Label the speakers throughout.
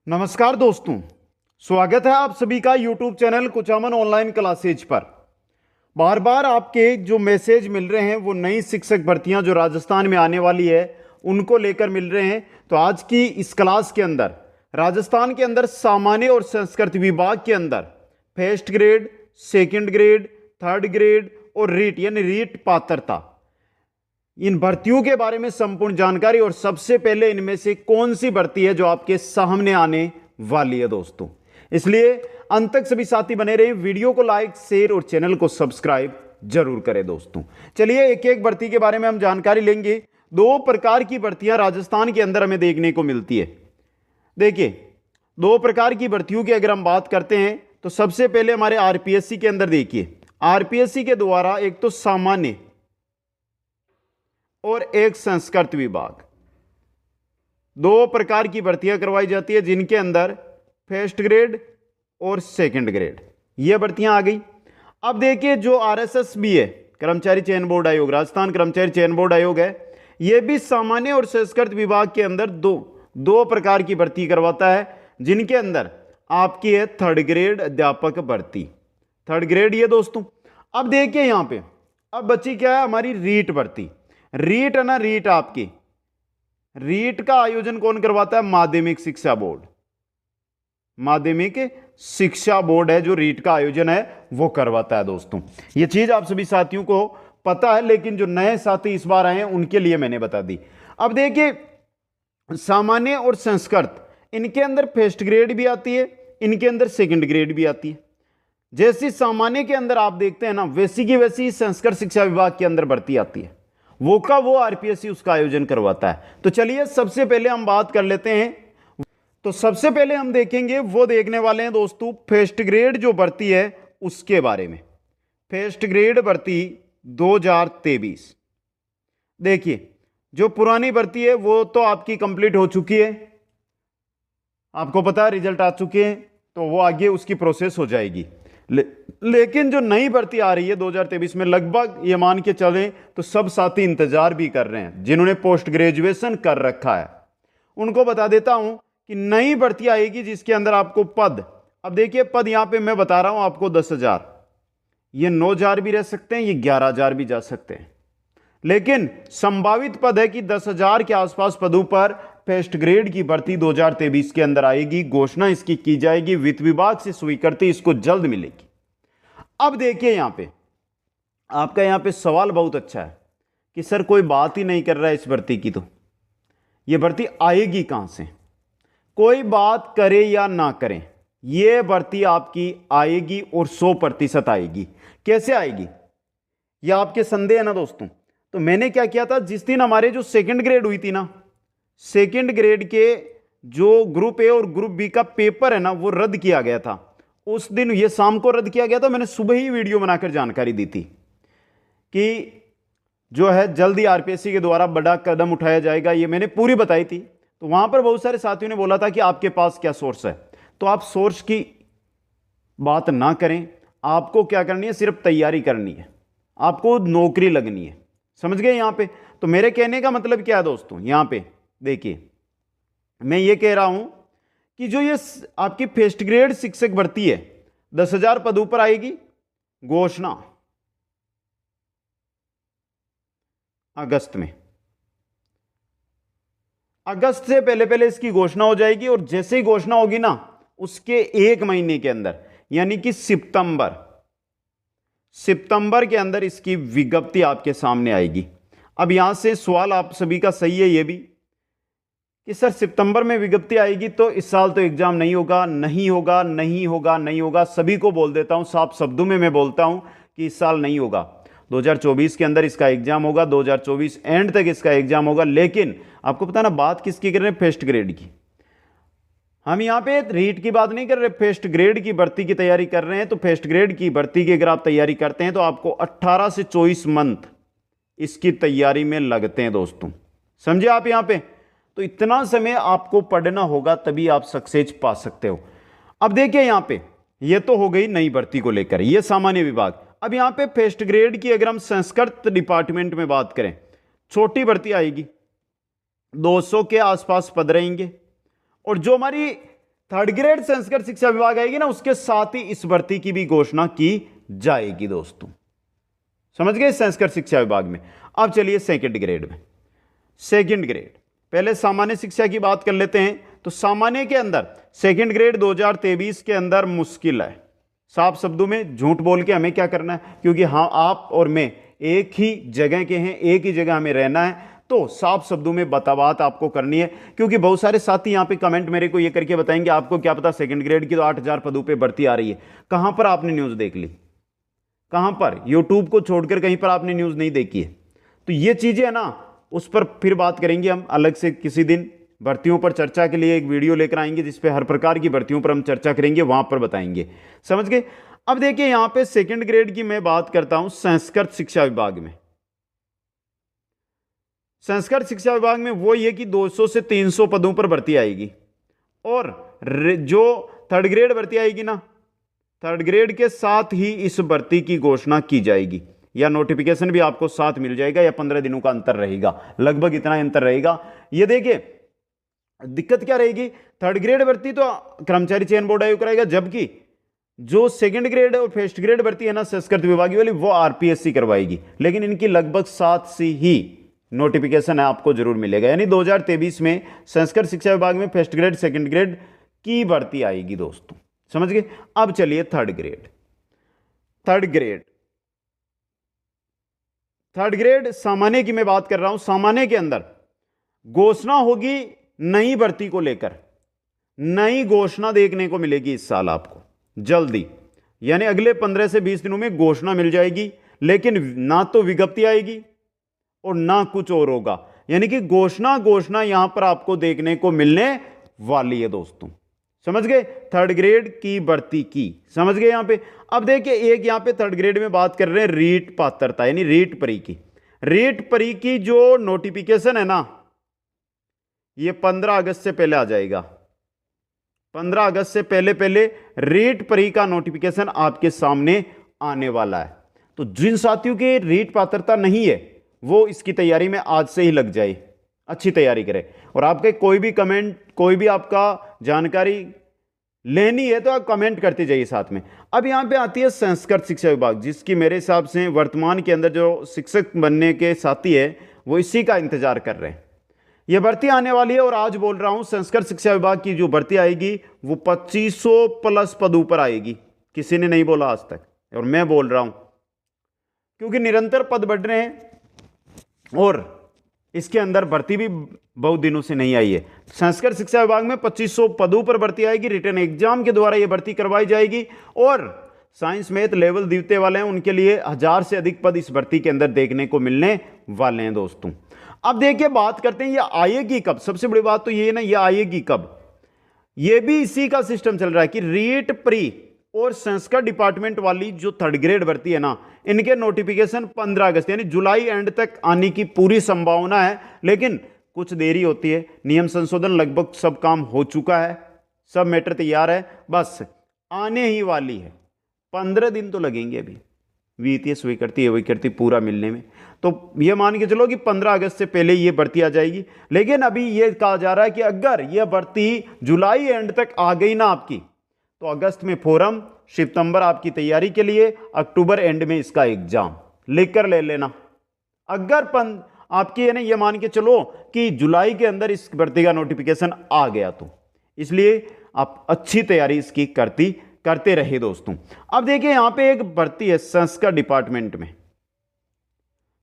Speaker 1: नमस्कार दोस्तों, स्वागत है आप सभी का YouTube channel Kuchaman online classes पर। बार बार आपके जो मैसेज मिल रहे हैं वो नई शिक्षक भर्तियां जो राजस्थान में आने वाली है उनको लेकर मिल रहे हैं। तो आज की इस क्लास के अंदर राजस्थान के अंदर सामान्य और संस्कृत विभाग के अंदर first grade, second grade, third grade और रीट यानी रीट पात्रता, इन भर्तियों के बारे में संपूर्ण जानकारी और सबसे पहले इनमें से कौन सी भर्ती है जो आपके सामने आने वाली है दोस्तों। इसलिए अंत तक सभी साथी बने रहें, वीडियो को लाइक, शेयर और चैनल को सब्सक्राइब जरूर करें दोस्तों। चलिए एक एक भर्ती के बारे में हम जानकारी लेंगे। दो प्रकार की भर्तियां राजस्थान के अंदर हमें देखने को मिलती है। देखिए, दो प्रकार की भर्तियों की अगर हम बात करते हैं तो सबसे पहले हमारे आरपीएससी के अंदर देखिए, आरपीएससी के द्वारा एक तो सामान्य और एक संस्कृत विभाग, दो प्रकार की भर्तियां करवाई जाती है जिनके अंदर फर्स्ट ग्रेड और सेकंड ग्रेड ये भर्तियां आ गई। अब देखिए, जो आरएसएस भी है, कर्मचारी चयन बोर्ड आयोग, राजस्थान कर्मचारी चयन बोर्ड आयोग है, यह भी सामान्य और संस्कृत विभाग के अंदर दो प्रकार की भर्ती करवाता है जिनके अंदर आपकी है थर्ड ग्रेड अध्यापक भर्ती, थर्ड ग्रेड ये दोस्तों। अब देखिए यहां पे अब बची क्या है, हमारी रीट भर्ती। रीट है ना, रीट आपकी रीट का आयोजन कौन करवाता है? माध्यमिक शिक्षा बोर्ड, माध्यमिक शिक्षा बोर्ड है जो रीट का आयोजन है वो करवाता है दोस्तों। ये चीज आप सभी साथियों को पता है, लेकिन जो नए साथी इस बार आए हैं उनके लिए मैंने बता दी। अब देखिए, सामान्य और संस्कृत, इनके अंदर फर्स्ट ग्रेड भी आती है, इनके अंदर सेकंड ग्रेड भी आती है। जैसी सामान्य के अंदर आप देखते हैं ना, वैसी की वैसी संस्कृत शिक्षा विभाग के अंदर भर्ती आती है, वो का वो आरपीएससी उसका आयोजन करवाता है। तो चलिए सबसे पहले हम बात कर लेते हैं। तो सबसे पहले हम देखेंगे, वो देखने वाले हैं दोस्तों फर्स्ट ग्रेड जो भर्ती है उसके बारे में। फर्स्ट ग्रेड भर्ती 2023। देखिए, जो पुरानी भर्ती है वो तो आपकी कंप्लीट हो चुकी है, आपको पता है रिजल्ट आ चुके हैं, तो वो आगे उसकी प्रोसेस हो जाएगी। लेकिन जो नई भर्ती आ रही है 2023 में, लगभग ये मान के चलें तो सब साथी इंतजार भी कर रहे हैं। जिन्होंने पोस्ट ग्रेजुएशन कर रखा है उनको बता देता हूं कि नई भर्ती आएगी जिसके अंदर आपको पद, अब देखिए पद यहां पे मैं बता रहा हूं आपको 10,000, ये 9,000 भी रह सकते हैं, ये 11,000 भी जा सकते हैं, लेकिन संभावित पद है कि 10,000 के आसपास पदों पर फर्स्ट ग्रेड की भर्ती 2023 के अंदर आएगी। घोषणा इसकी की जाएगी, वित्त विभाग से स्वीकृति इसको जल्द मिलेगी। अब देखिए यहां पे आपका यहां पे सवाल बहुत अच्छा है कि सर कोई बात ही नहीं कर रहा है इस भर्ती की, तो यह भर्ती आएगी कहां से? कोई बात करे या ना करें, यह भर्ती आपकी आएगी और 100% आएगी। कैसे आएगी यह आपके संदेह है ना दोस्तों? तो मैंने क्या किया था, जिस दिन हमारे जो सेकंड ग्रेड हुई थी ना, सेकंड ग्रेड के जो ग्रुप ए और ग्रुप बी का पेपर है ना वो रद्द किया गया था, उस दिन ये शाम को रद्द किया गया था। मैंने सुबह ही वीडियो बनाकर जानकारी दी थी कि जो है जल्दी आरपीएससी के द्वारा बड़ा कदम उठाया जाएगा, ये मैंने पूरी बताई थी। तो वहां पर बहुत सारे साथियों ने बोला था कि आपके पास क्या सोर्स है, तो आप सोर्स की बात ना करें, आपको क्या करनी है, सिर्फ तैयारी करनी है, आपको नौकरी लगनी है। समझ गए यहां पे? तो मेरे कहने का मतलब क्या है दोस्तों, यहां पे देखिए मैं ये कह रहा हूं कि जो ये आपकी फर्स्ट ग्रेड शिक्षक भर्ती है 10,000 पदों पर आएगी। घोषणा अगस्त में, अगस्त से पहले पहले इसकी घोषणा हो जाएगी, और जैसे ही घोषणा होगी ना उसके 1 महीने के अंदर यानी कि सितंबर के अंदर इसकी विज्ञप्ति आपके सामने आएगी। अब यहां से सवाल आप सभी का सही है ये भी कि सर सितंबर में विज्ञप्ति आएगी तो इस साल तो एग्जाम नहीं होगा, नहीं होगा, नहीं होगा, नहीं होगा। सभी को बोल देता हूं, साफ शब्दों में मैं बोलता हूं कि इस साल नहीं होगा। 2024 के अंदर इसका एग्जाम होगा, 2024 एंड तक इसका एग्जाम होगा। लेकिन आपको पता ना बात किसकी कर रहे हैं? फर्स्ट ग्रेड की। हम यहां पे रीट की बात नहीं कर रहे, फर्स्ट ग्रेड की भर्ती की तैयारी कर रहे हैं। तो फर्स्ट ग्रेड की भर्ती की अगर आप तैयारी करते हैं तो आपको 18 से 24 मंथ इसकी तैयारी में लगते हैं दोस्तों। समझे आप यहां पे? तो इतना समय आपको पढ़ना होगा तभी आप सक्सेस पा सकते हो। अब देखिए यहां पे ये तो हो गई नई भर्ती को लेकर, ये सामान्य विभाग। अब यहां पे फर्स्ट ग्रेड की अगर हम संस्कृत डिपार्टमेंट में बात करें, छोटी भर्ती आएगी, 200 के आसपास पद रहेंगे। और जो हमारी थर्ड ग्रेड संस्कृत शिक्षा विभाग आएगी ना, उसके साथ ही इस भर्ती की भी घोषणा की जाएगी दोस्तों। समझ गए संस्कृत शिक्षा विभाग में। अब चलिए सेकंड ग्रेड में। सेकंड ग्रेड, पहले सामान्य शिक्षा की बात कर लेते हैं। तो सामान्य के अंदर सेकंड ग्रेड 2023 के अंदर मुश्किल है। साफ शब्दों में झूठ बोल के हमें क्या करना है, क्योंकि हाँ आप और मैं एक ही जगह के हैं, एक ही जगह हमें रहना है, तो साफ शब्दों में बात आपको करनी है। क्योंकि बहुत सारे साथी यहाँ पे कमेंट मेरे को ये करके बताएंगे आपको क्या पता सेकंड ग्रेड की तो 8000 पदों पे भर्ती आ रही है। कहां पर आपने न्यूज़ देख ली, कहां पर? यूट्यूब को छोड़कर कहीं पर आपने न्यूज़ नहीं देखी है। तो ये चीज़ें है ना, उस पर फिर बात करेंगे हम अलग से किसी दिन। भर्तियों पर चर्चा के लिए एक वीडियो लेकर आएंगे जिसपे हर प्रकार की भर्तियों पर हम चर्चा करेंगे, वहां पर बताएंगे। समझ गए। अब देखिए यहां पे सेकंड ग्रेड की मैं बात करता हूं संस्कृत शिक्षा विभाग में। संस्कृत शिक्षा विभाग में वो ये कि 200 से 300 पदों पर भर्ती आएगी, और जो थर्ड ग्रेड भर्ती आएगी ना, थर्ड ग्रेड के साथ ही इस भर्ती की घोषणा की जाएगी, या नोटिफिकेशन भी आपको साथ मिल जाएगा, या 15 दिनों का अंतर रहेगा, लगभग इतना अंतर रहेगा। ये देखिए दिक्कत क्या रहेगी, थर्ड ग्रेड भर्ती तो कर्मचारी चयन बोर्ड आयोग कराएगा, जबकि जो सेकंड ग्रेड और फर्स्ट ग्रेड भर्ती है ना संस्कृत विभाग वाली, वो आरपीएससी करवाएगी। लेकिन इनकी लगभग साथ से ही नोटिफिकेशन है आपको जरूर मिलेगा। यानी 2023 में संस्कृत शिक्षा विभाग में फर्स्ट ग्रेड सेकंड ग्रेड की भर्ती आएगी दोस्तों। समझ गए। अब चलिए थर्ड ग्रेड। थर्ड ग्रेड सामान्य की मैं बात कर रहा हूं। सामान्य के अंदर घोषणा होगी नई भर्ती को लेकर, नई घोषणा देखने को मिलेगी इस साल आपको जल्दी, यानी अगले 15 से 20 दिनों में घोषणा मिल जाएगी। लेकिन ना तो विज्ञप्ति आएगी और ना कुछ और होगा, यानी कि घोषणा यहां पर आपको देखने को मिलने वाली है दोस्तों। समझ गए। थर्ड ग्रेड की भर्ती की, समझ गए यहां पे। अब देखिए एक यहां पे थर्ड ग्रेड में बात कर रहे हैं रीट पात्रता, यानी रीट परी की। रीट परी की जो नोटिफिकेशन है ना, ये 15 अगस्त से पहले आ जाएगा। 15 अगस्त से पहले रीट परी का नोटिफिकेशन आपके सामने आने वाला है। तो जिन साथियों के रीट पात्रता नहीं है वो इसकी तैयारी में आज से ही लग जाए, अच्छी तैयारी करें। और आपके कोई भी कमेंट, कोई भी आपका जानकारी लेनी है तो आप कमेंट करते जाइए साथ में। अब यहां पे आती है संस्कृत शिक्षा विभाग, जिसकी मेरे हिसाब से वर्तमान के अंदर जो शिक्षक बनने के साथी है वो इसी का इंतजार कर रहे हैं। यह भर्ती आने वाली है, और आज बोल रहा हूं संस्कृत शिक्षा विभाग की जो भर्ती आएगी वो 2500 प्लस पदों पर आएगी। किसी ने नहीं बोला आज तक, और मैं बोल रहा हूं, क्योंकि निरंतर पद बढ़ रहे हैं और इसके अंदर भर्ती भी बहुत दिनों से नहीं आई है। संस्कृत शिक्षा विभाग में 2500 पदों पर भर्ती आएगी, रिटर्न एग्जाम के द्वारा यह भर्ती करवाई जाएगी। और साइंस मैथ लेवल द्वितीय वाले हैं उनके लिए 1000 से अधिक पद इस भर्ती के अंदर देखने को मिलने वाले हैं दोस्तों। अब देखिए बात करते हैं ये आएगी कब। सबसे बड़ी बात तो ये है ना, ये आएगी कब। ये भी इसी का सिस्टम चल रहा है कि रीट प्री और संस्कृत डिपार्टमेंट वाली जो थर्ड ग्रेड भर्ती है ना, इनके नोटिफिकेशन 15 अगस्त यानी जुलाई एंड तक आने की पूरी संभावना है। लेकिन कुछ देरी होती है, नियम संशोधन लगभग सब काम हो चुका है, सब मैटर तैयार है, बस आने ही वाली है। 15 दिन तो लगेंगे अभी वित्तीय स्वीकृति पूरा मिलने में। तो ये मान के चलो कि 15 अगस्त से पहले ये भर्ती आ जाएगी। लेकिन अभी ये कहा जा रहा है कि अगर ये भर्ती जुलाई एंड तक आ गई ना आपकी, तो अगस्त में फोरम, सितंबर आपकी तैयारी के लिए, अक्टूबर एंड में इसका एग्जाम लिख कर ले लेना। अगर आपकी यानी ये मान के चलो कि जुलाई के अंदर इस भर्ती का नोटिफिकेशन आ गया, तो इसलिए आप अच्छी तैयारी इसकी करते रहे दोस्तों। अब देखिए यहां पे एक भर्ती है संस्कृत डिपार्टमेंट में।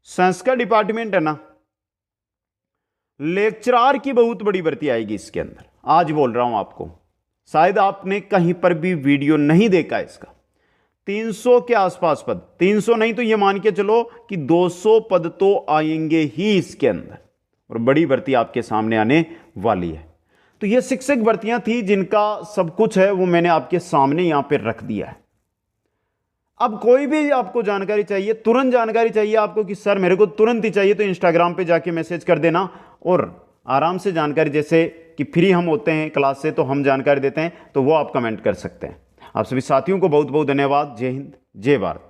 Speaker 1: संस्कृत डिपार्टमेंट है ना, लेक्चरार की बहुत बड़ी भर्ती आएगी इसके अंदर। आज बोल रहा हूं आपको, शायद आपने कहीं पर भी वीडियो नहीं देखा इसका। 300 के आसपास पद, 300 नहीं तो ये मान के चलो कि 200 पद तो आएंगे ही इसके अंदर, और बड़ी भर्ती आपके सामने आने वाली है। तो ये शिक्षक भर्तियां थी जिनका सब कुछ है वो मैंने आपके सामने यहां पे रख दिया है। अब कोई भी आपको जानकारी चाहिए, तुरंत जानकारी चाहिए आपको कि सर मेरे को तुरंत ही चाहिए, तो इंस्टाग्राम पे जाके मैसेज कर देना, और आराम से जानकारी, जैसे कि फ्री हम होते हैं क्लास से तो हम जानकारी देते हैं, तो वो आप कमेंट कर सकते हैं। आप सभी साथियों को बहुत बहुत धन्यवाद। जय हिंद, जय भारत।